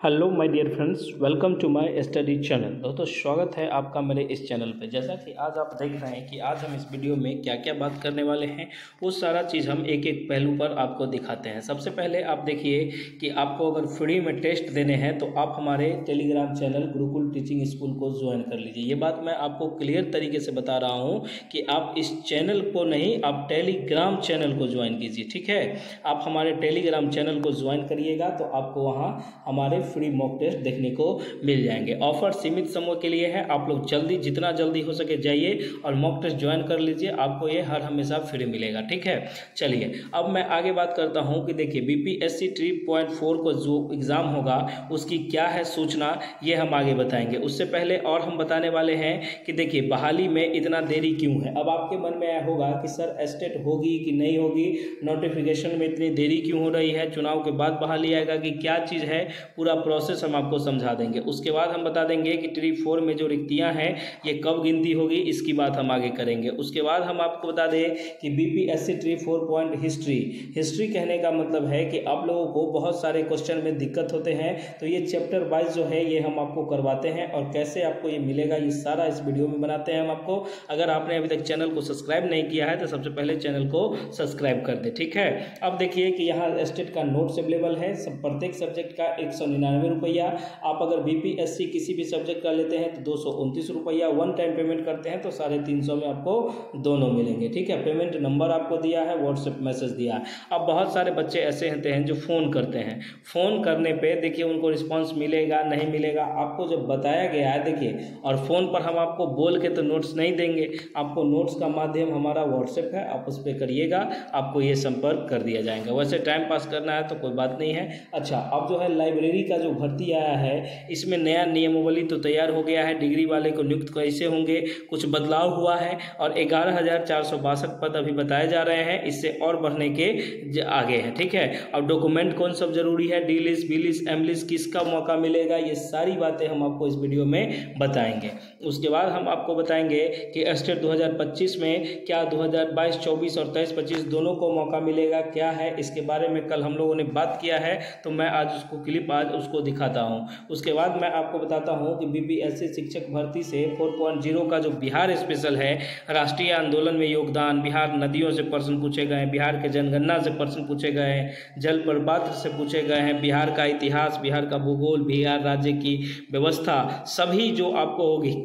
Hello my dear friends, welcome to my study channel. दोस्तों स्वागत है आपका मेरे इस चैनल पे। जैसा कि आज आप देख रहे हैं कि आज हम इस वीडियो में क्या क्या बात करने वाले हैं, वो सारा चीज़ हम एक एक पहलू पर आपको दिखाते हैं। सबसे पहले आप देखिए कि आपको अगर फ्री में टेस्ट देने हैं तो आप हमारे Telegram channel Gurukul teaching school को ज्वाइन कर लीजिए। ये बात मैं आपको क्लियर तरीके से बता रहा हूँ कि आप इस चैनल को नहीं, आप टेलीग्राम चैनल को ज्वाइन कीजिए। ठीक है, आप हमारे टेलीग्राम चैनल को ज्वाइन करिएगा तो आपको वहाँ हमारे फ्री मॉक टेस्ट देखने को मिल जाएंगे। ऑफर सीमित समय के लिए है, आप लोग जल्दी जितना जल्दी हो सके जाइए और मॉक टेस्ट ज्वाइन कर लीजिए, आपको ये हर हमेशा फ्री मिलेगा। ठीक है, चलिए अब मैं आगे बात करता हूं कि देखिए बीपीएससी 3.4 को जो एग्ज़ाम होगा उसकी क्या है सूचना, ये हम आगे बताएंगे। उससे पहले और हम बताने वाले हैं कि देखिए बहाली में इतना देरी क्यों है। अब आपके मन में आया होगा कि सर एस्टेट होगी कि नहीं होगी, नोटिफिकेशन में इतनी देरी क्यों हो रही है, चुनाव के बाद बहाली आएगा कि क्या चीज़ है, पूरा प्रोसेस हम आपको समझा देंगे। उसके बाद हम बता देंगे कि ट्री 4 में जो रिक्तियां हैं ये कब गिनती होगी, इसकी बात हम आगे करेंगे। उसके बाद हम आपको बता दें कि बीपीएससी ट्री 4 पॉइंट हिस्ट्री कहने का मतलब है कि आप लोगों को बहुत सारे क्वेश्चन में दिक्कत होते हैं, तो ये चैप्टर वाइज जो है ये हम आपको करवाते हैं और कैसे आपको ये मिलेगा ये सारा इस वीडियो में बनाते हैं हम आपको। अगर आपने अभी तक चैनल को सब्सक्राइब नहीं किया है तो सबसे पहले चैनल को सब्सक्राइब कर दे। ठीक है, अब देखिए कि यहाँ एस्टेट का नोट्स अवेलेबल है, सब प्रत्येक सब्जेक्ट का 199 रुपया। आप अगर बीपीएससी किसी भी सब्जेक्ट का लेते हैं तो 229 रुपया, वन टाइम पेमेंट करते हैं तो 350 में आपको दोनों मिलेंगे। ठीक है, पेमेंट नंबर आपको दिया है, व्हाट्सएप मैसेज दिया है। अब बहुत सारे बच्चे ऐसे होते हैं जो फ़ोन करते हैं, फ़ोन करने पे देखिए उनको रिस्पांस मिलेगा नहीं मिलेगा, आपको जब बताया गया है देखिए, और फ़ोन पर हम आपको बोल के तो नोट्स नहीं देंगे, आपको नोट्स का माध्यम हमारा व्हाट्सएप है, आप उस पर करिएगा, आपको ये संपर्क कर दिया जाएगा। वैसे टाइम पास करना है तो कोई बात नहीं है। अच्छा, अब जो है लाइब्रेरी का जो भर्ती आया है इसमें नया नियमावली तो तैयार हो गया है, डिग्री वाले को नियुक्त कैसे होंगे कुछ बदलाव हुआ है और 11,462 पद अभी बताए जा रहे हैं, इससे और बढ़ने के आगे हैं। ठीक है, अब डॉक्यूमेंट कौन सब जरूरी है, D list B list M list किसका मौका मिलेगा, ये सारी बातें हम आपको इस वीडियो में बताएंगे। उसके बाद हम आपको बताएंगे कि एस्टेट 2025 में क्या 2022-24 और 23-25 दोनों को मौका मिलेगा, क्या है इसके बारे में कल हम लोगों ने बात किया है, तो मैं आज उसको क्लिप आज उसको दिखाता हूं। उसके बाद मैं आपको बताता हूं कि बीपीएससी शिक्षक भर्ती से 4.0 का जो बिहार स्पेशल है, राष्ट्रीय आंदोलन में योगदान, बिहार नदियों से प्रश्न पूछे गए हैं, बिहार के जनगणना से प्रश्न पूछे गए हैं, जल प्रपात से पूछे गए हैं, बिहार का इतिहास, बिहार का भूगोल, बिहार राज्य की व्यवस्था, सभी जो आपको होगी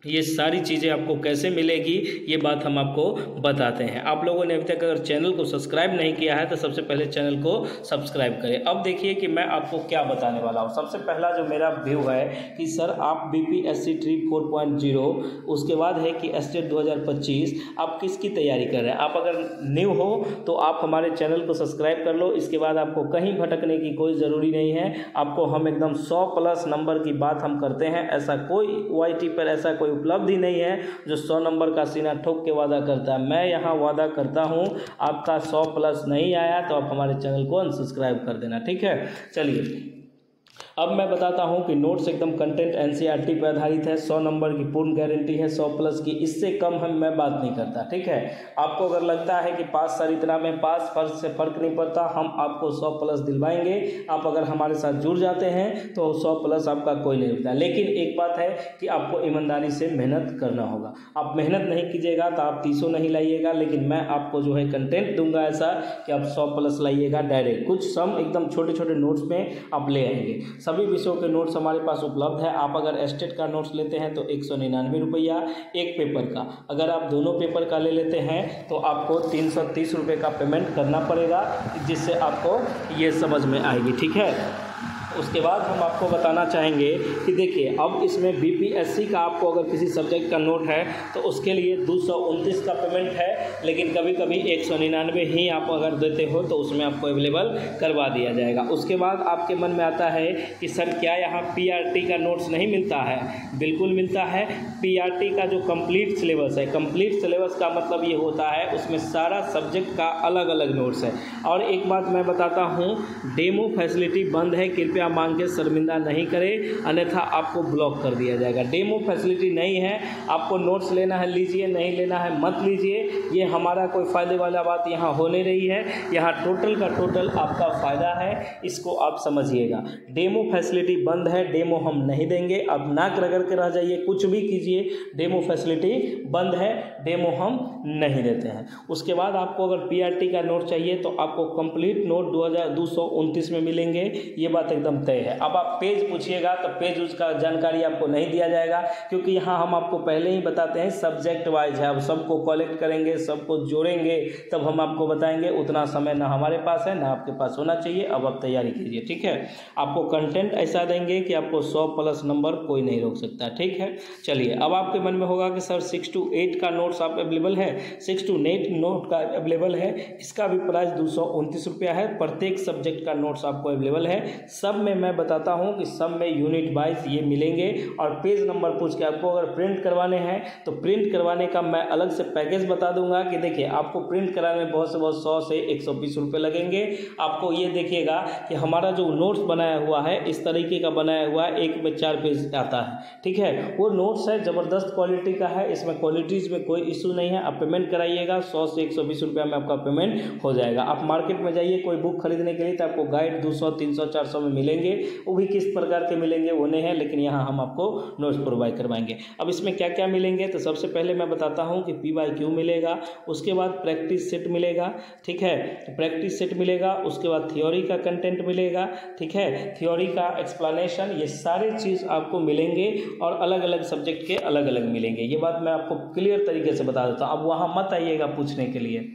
ये सारी चीज़ें आपको कैसे मिलेगी ये बात हम आपको बताते हैं। आप लोगों ने अभी तक अगर चैनल को सब्सक्राइब नहीं किया है तो सबसे पहले चैनल को सब्सक्राइब करें। अब देखिए कि मैं आपको क्या बताने वाला हूँ। सबसे पहला जो मेरा व्यू है कि सर आप बीपीएससी ट्री 4.0, उसके बाद है कि एस्टेट 2025, आप किसकी तैयारी कर रहे हैं। आप अगर न्यू हो तो आप हमारे चैनल को सब्सक्राइब कर लो, इसके बाद आपको कहीं भटकने की कोई ज़रूरी नहीं है। आपको हम एकदम 100+ नंबर की बात हम करते हैं, ऐसा कोई वाईटी पर ऐसा कोई उपलब्धि नहीं है जो 100 नंबर का सीना ठोक के वादा करता है। मैं यहाँ वादा करता हूँ आपका 100+ नहीं आया तो आप हमारे चैनल को अनसब्सक्राइब कर देना। ठीक है, चलिए अब मैं बताता हूं कि नोट्स एकदम कंटेंट एनसीईआरटी पर आधारित है, 100 नंबर की पूर्ण गारंटी है, 100+ की, इससे कम मैं बात नहीं करता। ठीक है, आपको अगर लगता है कि पास सर इतना में पास फर्क से फ़र्क नहीं पड़ता, हम आपको 100+ दिलवाएंगे। आप अगर हमारे साथ जुड़ जाते हैं तो 100+ आपका कोई नहीं होता। लेकिन एक बात है कि आपको ईमानदारी से मेहनत करना होगा। आप मेहनत नहीं कीजिएगा तो आप 300 नहीं लाइएगा, लेकिन मैं आपको जो है कंटेंट दूंगा ऐसा कि आप 100+ लाइएगा डायरेक्ट। कुछ सम एकदम छोटे छोटे नोट्स में आप ले आएंगे। सभी विषयों के नोट्स हमारे पास उपलब्ध है। आप अगर एस्टेट का नोट्स लेते हैं तो 199 रुपया एक पेपर का, अगर आप दोनों पेपर का ले लेते हैं तो आपको 330 रुपये का पेमेंट करना पड़ेगा, जिससे आपको ये समझ में आएगी। ठीक है, उसके बाद हम आपको बताना चाहेंगे कि देखिए अब इसमें बीपीएससी का आपको अगर किसी सब्जेक्ट का नोट है तो उसके लिए 229 का पेमेंट है, लेकिन कभी कभी 199 ही आप अगर देते हो तो उसमें आपको अवेलेबल करवा दिया जाएगा। उसके बाद आपके मन में आता है कि सर क्या यहाँ पीआरटी का नोट्स नहीं मिलता है? बिल्कुल मिलता है। पीआरटी का जो कंप्लीट सिलेबस है, कंप्लीट सिलेबस का मतलब ये होता है उसमें सारा सब्जेक्ट का अलग अलग नोट्स है। और एक बात मैं बताता हूँ, डेमो फैसिलिटी बंद है, कृपया रुपया मांग के शर्मिंदा नहीं करें, अन्यथा आपको ब्लॉक कर दिया जाएगा। डेमो फैसिलिटी नहीं है, आपको नोट्स लेना है लीजिए, नहीं लेना है मत लीजिए, ये हमारा कोई फ़ायदे वाला बात यहाँ हो नहीं रही है। यहाँ टोटल का टोटल आपका फ़ायदा है, इसको आप समझिएगा। डेमो फैसिलिटी बंद है, डेमो हम नहीं देंगे। आप नाक रगड़ के रह जाइए, कुछ भी कीजिए, डेमो फैसिलिटी बंद है, डेमो हम नहीं देते हैं। उसके बाद आपको अगर पीआरटी का नोट चाहिए तो आपको कंप्लीट नोट 2229 में मिलेंगे, ये बात एकदम तय है। अब आप पेज पूछिएगा तो पेज उसका जानकारी आपको नहीं दिया जाएगा, क्योंकि यहाँ हम आपको पहले ही बताते हैं सब्जेक्ट वाइज है। अब सबको कलेक्ट करेंगे, सबको जोड़ेंगे, तब हम आपको बताएंगे। उतना समय ना हमारे पास है, ना आपके पास होना चाहिए। अब आप तैयारी कीजिए, ठीक है। आपको कंटेंट ऐसा देंगे कि आपको 100+ नंबर कोई नहीं रोक सकता, ठीक है। चलिए, अब आपके मन में होगा कि सर 6 to 8 का नोट्स आप अवेलेबल है। 6 to 8 नोट का अवेलेबल है, इसका भी प्राइस 229 रुपया है। प्रत्येक सब्जेक्ट का नोट्स आपको अवेलेबल है। सब में मैं बताता हूँ कि सब में यूनिट वाइज ये मिलेंगे। और पेज नंबर पूछ के आपको अगर प्रिंट करवाने हैं तो प्रिंट करवाने का मैं अलग से पैकेज बता दूंगा कि देखिए आपको प्रिंट कराने में बहुत से बहुत 100 से 120 रुपये लगेंगे। आपको ये देखिएगा कि हमारा जो नोट्स बनाया हुआ है इस तरीके का बनाया हुआ है, एक में 4 पेज आता है, ठीक है। वो नोट्स है ज़बरदस्त क्वालिटी का है, इसमें क्वालिटीज़ में कोई इशू नहीं है। आप पेमेंट कराइएगा, 100 से 120 रुपया में आपका पेमेंट हो जाएगा। आप मार्केट में जाइए कोई बुक खरीदने के लिए तो आपको गाइड 200, 300, 400 में मिलेंगे, वो भी किस प्रकार के मिलेंगे वो नहीं है, लेकिन यहाँ हम आपको नोट्स प्रोवाइड करवाएंगे। अब इसमें क्या क्या मिलेंगे तो सबसे पहले मैं बताता हूँ कि PYQ मिलेगा, उसके बाद प्रैक्टिस सेट मिलेगा, ठीक है। प्रैक्टिस सेट मिलेगा, उसके बाद थ्योरी का कंटेंट मिलेगा, ठीक है। थ्योरी का एक्सप्लेनेशन, ये सारे चीज़ आपको मिलेंगे और अलग अलग सब्जेक्ट के अलग अलग मिलेंगे। ये बात मैं आपको क्लियर तरीके से बता देता हूँ। अब वहाँ मत आइएगा पूछने के लिए।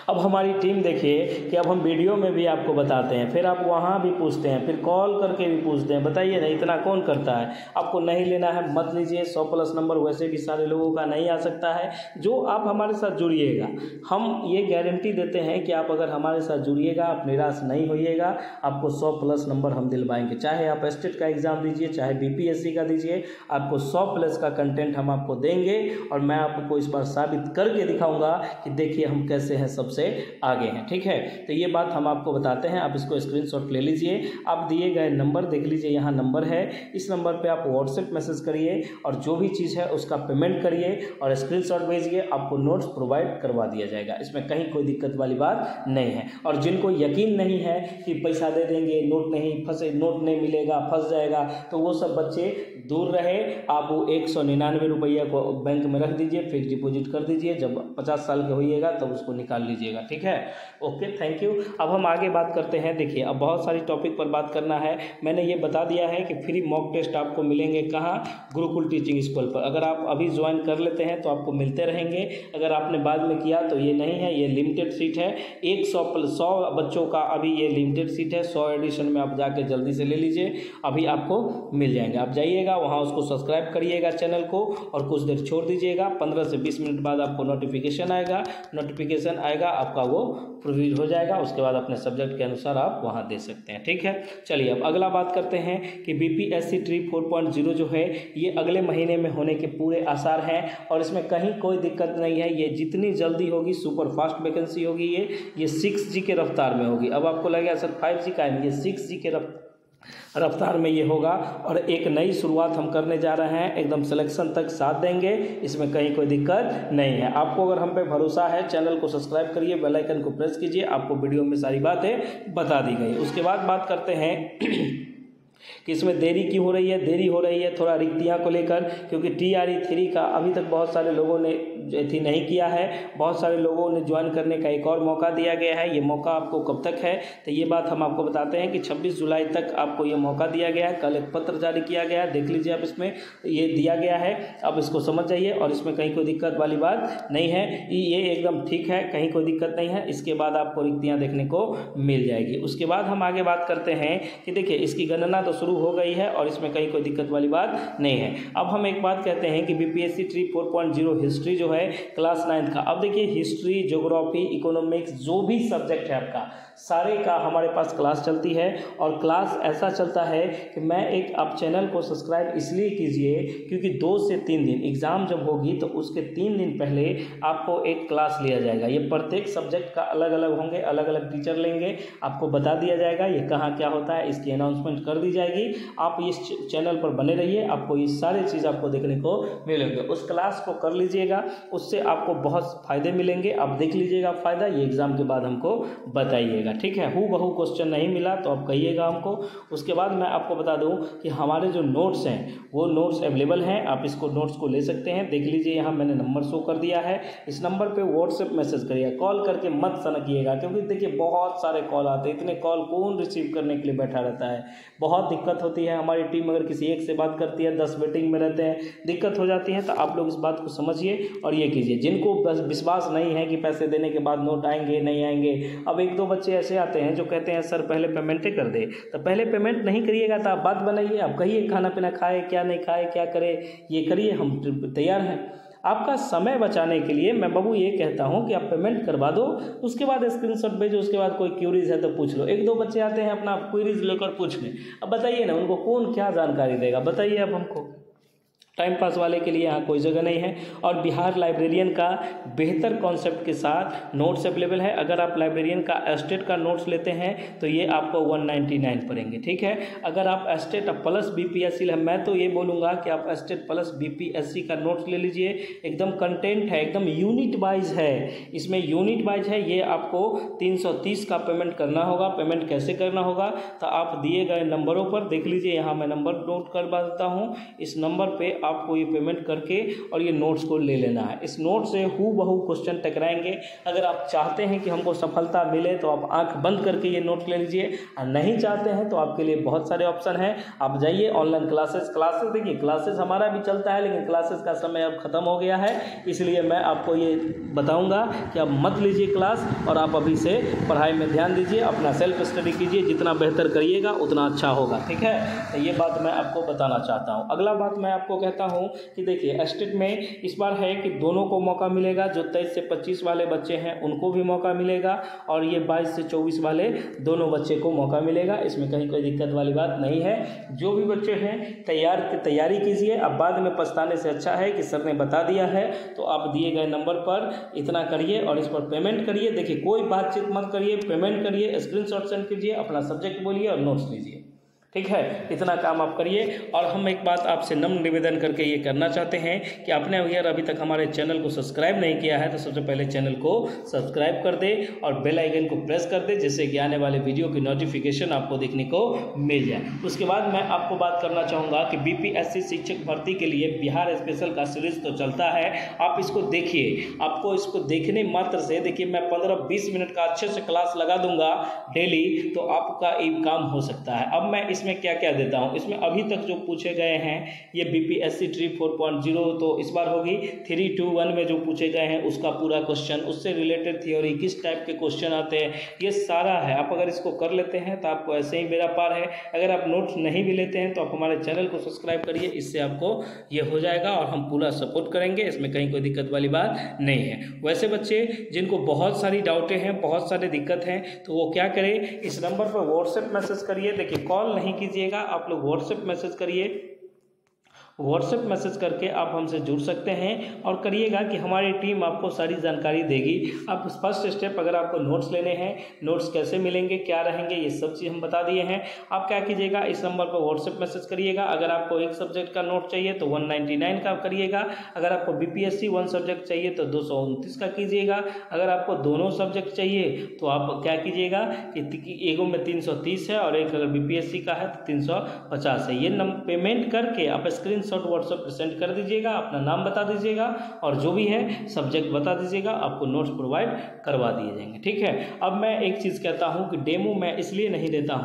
अब हमारी टीम देखिए कि अब हम वीडियो में भी आपको बताते हैं, फिर आप वहाँ भी पूछते हैं, फिर कॉल करके भी पूछते हैं। बताइए ना, इतना कौन करता है। आपको नहीं लेना है मत लीजिए, 100+ नंबर वैसे भी सारे लोगों का नहीं आ सकता है। जो आप हमारे साथ जुड़िएगा, हम ये गारंटी देते हैं कि आप अगर हमारे साथ जुड़िएगा आप निराश नहीं होइएगा, आपको 100+ नंबर हम दिलवाएंगे। चाहे आप स्टेट का एग्ज़ाम दीजिए, चाहे BPSC का दीजिए, आपको 100+ का कंटेंट हम आपको देंगे। और मैं आपको इस बार साबित करके दिखाऊंगा कि देखिए हम कैसे हैं, सबसे आगे हैं, ठीक है। तो ये बात हम आपको बताते हैं। आप इसको स्क्रीनशॉट ले लीजिए। आप दिए गए नंबर देख लीजिए, यहाँ नंबर है, इस नंबर पे आप व्हाट्सएप मैसेज करिए और जो भी चीज़ है उसका पेमेंट करिए और स्क्रीनशॉट भेजिए, आपको नोट्स प्रोवाइड करवा दिया जाएगा। इसमें कहीं कोई दिक्कत वाली बात नहीं है। और जिनको यकीन नहीं है कि पैसा दे देंगे, नोट नहीं मिलेगा, फंस जाएगा, तो वो सब बच्चे दूर रहे। आप वो 199 रुपया को बैंक में रख दीजिए, फिक्स डिपॉजिट कर दीजिए। जब 50 साल के होइएगा तब उसको निकाल लीजिएगा, ठीक है। Okay, thank you. अब हम आगे बात करते हैं। देखिए, अब बहुत सारी टॉपिक पर बात करना है। मैंने ये बता दिया है कि फ्री मॉक टेस्ट आपको मिलेंगे कहाँ, गुरुकुल टीचिंग स्कूल पर। अगर आप अभी ज्वाइन कर लेते हैं तो आपको मिलते रहेंगे, अगर आपने बाद में किया तो ये नहीं है, ये लिमिटेड सीट है। 100 बच्चों का अभी ये लिमिटेड सीट है। 100 एडिशन में आप जाके जल्दी से ले लीजिए, अभी आपको मिल जाएंगे। आप जाइएगा वहाँ, उसको सब्सक्राइब करिएगा चैनल को और कुछ देर छोड़ दीजिएगा। 15 से 20 मिनट बाद आपको नोटिफिकेशन आएगा, आपका वो प्रोव्यूज हो जाएगा। उसके बाद अपने सब्जेक्ट के अनुसार आप वहाँ दे सकते हैं, ठीक है। चलिए, अब अगला बात करते हैं कि BPSC ट्री 4.0 जो है ये अगले महीने में होने के पूरे आसार हैं और इसमें कहीं कोई दिक्कत नहीं है। ये जितनी जल्दी होगी सुपर फास्ट वैकेंसी होगी। ये 6G के रफ्तार में होगी। अब आपको लगेगा सर 5G का है, ये 6G के रफ्तार में ये होगा और एक नई शुरुआत हम करने जा रहे हैं। एकदम सिलेक्शन तक साथ देंगे, इसमें कहीं कोई दिक्कत नहीं है। आपको अगर हम पे भरोसा है, चैनल को सब्सक्राइब करिए, बेल आइकन को प्रेस कीजिए, आपको वीडियो में सारी बातें बता दी गई। उसके बाद बात करते हैं कि इसमें देरी क्यों हो रही है। देरी हो रही है थोड़ा रिक्तियाँ को लेकर, क्योंकि TRE 3 का अभी तक बहुत सारे लोगों ने नहीं किया है। बहुत सारे लोगों ने ज्वाइन करने का एक और मौका दिया गया है। ये मौका आपको कब तक है तो ये बात हम आपको बताते हैं कि 26 जुलाई तक आपको ये मौका दिया गया है। कल एक पत्र जारी किया गया है, देख लीजिए आप, इसमें ये दिया गया है। अब इसको समझ जाइए और इसमें कहीं कोई दिक्कत वाली बात नहीं है, ये एकदम ठीक है, कहीं कोई दिक्कत नहीं है। इसके बाद आपको रिक्तियाँ देखने को मिल जाएगी। उसके बाद हम आगे बात करते हैं कि देखिए इसकी गणना तो शुरू हो गई है और इसमें कहीं कोई दिक्कत वाली बात नहीं है। अब हम एक बात कहते हैं कि बीपीएससी ट्री 4.0 हिस्ट्री जो है क्लास 9th का, अब देखिए हिस्ट्री, ज्योग्राफी, इकोनॉमिक्स, जो भी सब्जेक्ट है आपका सारे का हमारे पास क्लास चलती है। और क्लास ऐसा चलता है कि आप चैनल को सब्सक्राइब इसलिए कीजिए क्योंकि 2 से 3 दिन एग्ज़ाम जब होगी तो उसके 3 दिन पहले आपको एक क्लास लिया जाएगा। ये प्रत्येक सब्जेक्ट का अलग अलग होंगे, अलग अलग टीचर लेंगे, आपको बता दिया जाएगा ये कहाँ क्या होता है, इसकी अनाउंसमेंट कर दी जाएगी। आप इस चैनल पर बने रहिए, आपको ये सारी चीज़ आपको देखने को मिलेंगे। उस क्लास को कर लीजिएगा, उससे आपको बहुत फ़ायदे मिलेंगे। आप देख लीजिएगा फ़ायदा, ये एग्ज़ाम के बाद हमको बताइएगा, ठीक है। हूबहू क्वेश्चन नहीं मिला तो आप कहिएगा हमको। उसके बाद मैं आपको बता दूं कि हमारे जो नोट्स हैं वो नोट्स अवेलेबल हैं, आप इसको नोट्स को ले सकते हैं। देख लीजिए यहाँ मैंने नंबर शो कर दिया है, इस नंबर पे व्हाट्सएप मैसेज करिए, कॉल करके मत सनकिएगा क्योंकि देखिए बहुत सारे कॉल आते हैं, इतने कॉल कौन रिसीव करने के लिए बैठा रहता है, बहुत दिक्कत होती है। हमारी टीम अगर किसी एक से बात करती है, 10 वेटिंग में रहते हैं, दिक्कत हो जाती है। तो आप लोग इस बात को समझिए और ये कीजिए। जिनको बस विश्वास नहीं है कि पैसे देने के बाद नोट आएंगे नहीं आएंगे, अब 1-2 बच्चे ऐसे आते हैं जो कहते हैं सर पहले पेमेंट ही कर दे, तो पहले पेमेंट नहीं करिएगा तो आप बात बनाइए, आप कहिए खाना पीना खाए क्या नहीं खाए क्या करे, ये करिए, हम तैयार हैं। आपका समय बचाने के लिए मैं बाबू ये कहता हूँ कि आप पेमेंट करवा दो, उसके बाद स्क्रीनशॉट भेजो, उसके बाद कोई क्यूरीज है तो पूछ लो। 1-2 बच्चे आते हैं अपना क्यूरीज लेकर पूछने, अब बताइए ना उनको कौन क्या जानकारी देगा, बताइए अब हमको। टाइम पास वाले के लिए यहाँ कोई जगह नहीं है। और बिहार लाइब्रेरियन का बेहतर कॉन्सेप्ट के साथ नोट्स अवेलेबल है। अगर आप लाइब्रेरियन का एस्टेट का नोट्स लेते हैं तो ये आपको 199 पड़ेंगे, ठीक है। अगर आप एस्टेट प्लस बीपीएससी है, मैं तो ये बोलूँगा कि आप एस्टेट प्लस बीपीएससी का नोट्स ले लीजिए, एकदम कंटेंट है, एकदम यूनिट वाइज है, इसमें यूनिट वाइज है। ये आपको 330 का पेमेंट करना होगा। पेमेंट कैसे करना होगा तो आप दिए गए नंबरों पर देख लीजिए, यहाँ मैं नंबर नोट करवा देता हूँ, इस नंबर पर आपको ये पेमेंट करके और ये नोट्स को ले लेना है। इस नोट से हूबहू क्वेश्चन टकराएंगे। अगर आप चाहते हैं कि हमको सफलता मिले तो आप आंख बंद करके ये नोट ले लीजिए, और नहीं चाहते हैं तो आपके लिए बहुत सारे ऑप्शन हैं। आप जाइए ऑनलाइन क्लासेस देखिए, क्लासेस हमारा भी चलता है लेकिन क्लासेस का समय अब ख़त्म हो गया है, इसलिए मैं आपको ये बताऊँगा कि आप मत लीजिए क्लास और आप अभी से पढ़ाई में ध्यान दीजिए, अपना सेल्फ स्टडी कीजिए, जितना बेहतर करिएगा उतना अच्छा होगा, ठीक है। तो ये बात मैं आपको बताना चाहता हूँ। अगला बात मैं आपको कहता हूँ कि देखिए एस्टेट में इस बार है कि दोनों को मौका मिलेगा, जो 23 से 25 वाले बच्चे हैं उनको भी मौका मिलेगा और ये 22 से 24 वाले दोनों बच्चे को मौका मिलेगा। इसमें कहीं कोई दिक्कत वाली बात नहीं है। जो भी बच्चे हैं तैयारी कीजिए, अब बाद में पछताने से अच्छा है कि सर ने बता दिया है। तो आप दिए गए नंबर पर इतना करिए और इस पर पेमेंट करिए। देखिए कोई बातचीत मत करिए, पेमेंट करिए, स्क्रीनशॉट सेंड कीजिए, अपना सब्जेक्ट बोलिए और नोट्स लीजिए, ठीक है। इतना काम आप करिए। और हम एक बात आपसे नम्र निवेदन करके ये करना चाहते हैं कि आपने अगर अभी तक हमारे चैनल को सब्सक्राइब नहीं किया है तो सबसे पहले चैनल को सब्सक्राइब कर दे और बेल आइकन को प्रेस कर दे, जिससे कि आने वाले वीडियो की नोटिफिकेशन आपको देखने को मिल जाए। उसके बाद मैं आपको बात करना चाहूँगा कि बीपीएससी शिक्षक भर्ती के लिए बिहार स्पेशल का सीरीज तो चलता है, आप इसको देखिए। आपको इसको देखने मात्र से देखिए मैं 15-20 मिनट का अच्छे से क्लास लगा दूंगा डेली, तो आपका एक काम हो सकता है। अब मैं इसमें क्या क्या देता हूं, इसमें अभी तक जो पूछे गए हैं ये बीपीएससी ट्री 4.0 तो इस बार होगी 3-2-1 में जो पूछे गए हैं उसका पूरा क्वेश्चन, उससे रिलेटेड थ्योरी, किस टाइप के क्वेश्चन आते हैं, ये सारा है। आप अगर इसको कर लेते हैं तो आपको ऐसे ही बेड़ा पार है। अगर आप नोट्स नहीं भी लेते हैं तो आप हमारे चैनल को सब्सक्राइब करिए, इससे आपको ये हो जाएगा और हम पूरा सपोर्ट करेंगे, इसमें कहीं कोई दिक्कत वाली बात नहीं है। वैसे बच्चे जिनको बहुत सारी डाउटें हैं, बहुत सारी दिक्कत हैं, तो वो क्या करें, इस नंबर पर व्हाट्सएप मैसेज करिए। देखिए कॉल नहीं कीजिएगा, आप लोग व्हाट्सएप मैसेज करिए। व्हाट्सएप मैसेज करके आप हमसे जुड़ सकते हैं और करिएगा कि हमारी टीम आपको सारी जानकारी देगी। आप फर्स्ट स्टेप, अगर आपको नोट्स लेने हैं, नोट्स कैसे मिलेंगे, क्या रहेंगे, ये सब चीज़ हम बता दिए हैं। आप क्या कीजिएगा, इस नंबर पर व्हाट्सएप मैसेज करिएगा। अगर आपको एक सब्जेक्ट का नोट चाहिए तो 199 का करिएगा। अगर आपको बीपीएससी 1 सब्जेक्ट चाहिए तो 229 का कीजिएगा। अगर आपको दोनों सब्जेक्ट चाहिए तो आप क्या कीजिएगा कि एगो में 330 है और एक अगर बीपीएससी का है तो 350 है। ये पेमेंट करके आप स्क्रीन स्क्रीनशॉट व्हाट्सएप पर सेंड कर दीजिएगा, अपना नाम बता दीजिएगा और जो भी है सब्जेक्ट बता दीजिएगा, आपको नोट्स प्रोवाइड करवा दिए जाएंगे। ठीक है। अब मैं एक चीज़ कहता हूँ कि डेमो मैं इसलिए नहीं देता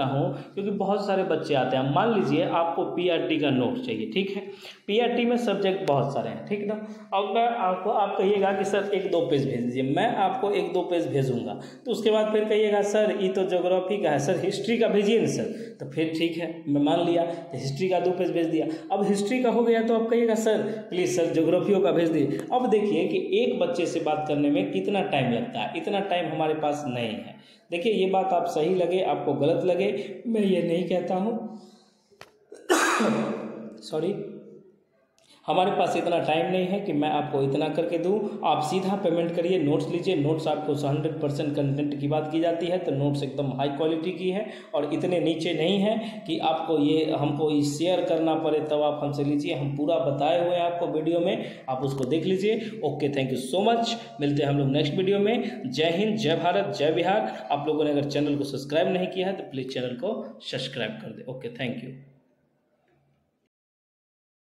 हूँ क्योंकि बहुत सारे बच्चे आते हैं। मान लीजिए आपको पीआरटी का नोट चाहिए, ठीक है, पीआरटी में सब्जेक्ट बहुत सारे हैं, ठीक ना। अब मैं आपको आप कहिएगा कि सर 1-2 पेज भेज दीजिए, मैं आपको 1-2 पेज भेजूंगा, तो उसके बाद फिर कहिएगा सर ये तो ज्योग्राफी का है, सर हिस्ट्री का भेजिए ना सर, तो फिर ठीक है मैं मान लिया, तो हिस्ट्री का 2 पेज भेज दिया। अब हिस्ट्री का हो गया तो आप कहिएगा सर प्लीज़ सर ज्योग्राफियों का भेज दिए। अब देखिए कि एक बच्चे से बात करने में कितना टाइम लगता है, इतना टाइम हमारे पास नहीं है। देखिए ये बात आप सही लगे आपको गलत लगे मैं ये नहीं कहता हूँ सॉरी, हमारे पास इतना टाइम नहीं है कि मैं आपको इतना करके दूं। आप सीधा पेमेंट करिए, नोट्स लीजिए। नोट्स आपको 100% कंटेंट की बात की जाती है तो नोट्स एकदम हाई क्वालिटी की है और इतने नीचे नहीं है कि आपको ये हमको शेयर करना पड़े तब आप हमसे लीजिए। हम पूरा बताए हुए हैं आपको वीडियो में, आप उसको देख लीजिए। Okay, thank you so much. मिलते हैं हम लोग नेक्स्ट वीडियो में। जय हिंद, जय भारत, जय बिहार। आप लोगों ने अगर चैनल को सब्सक्राइब नहीं किया है तो प्लीज़ चैनल को सब्सक्राइब कर दे। Okay, thank you.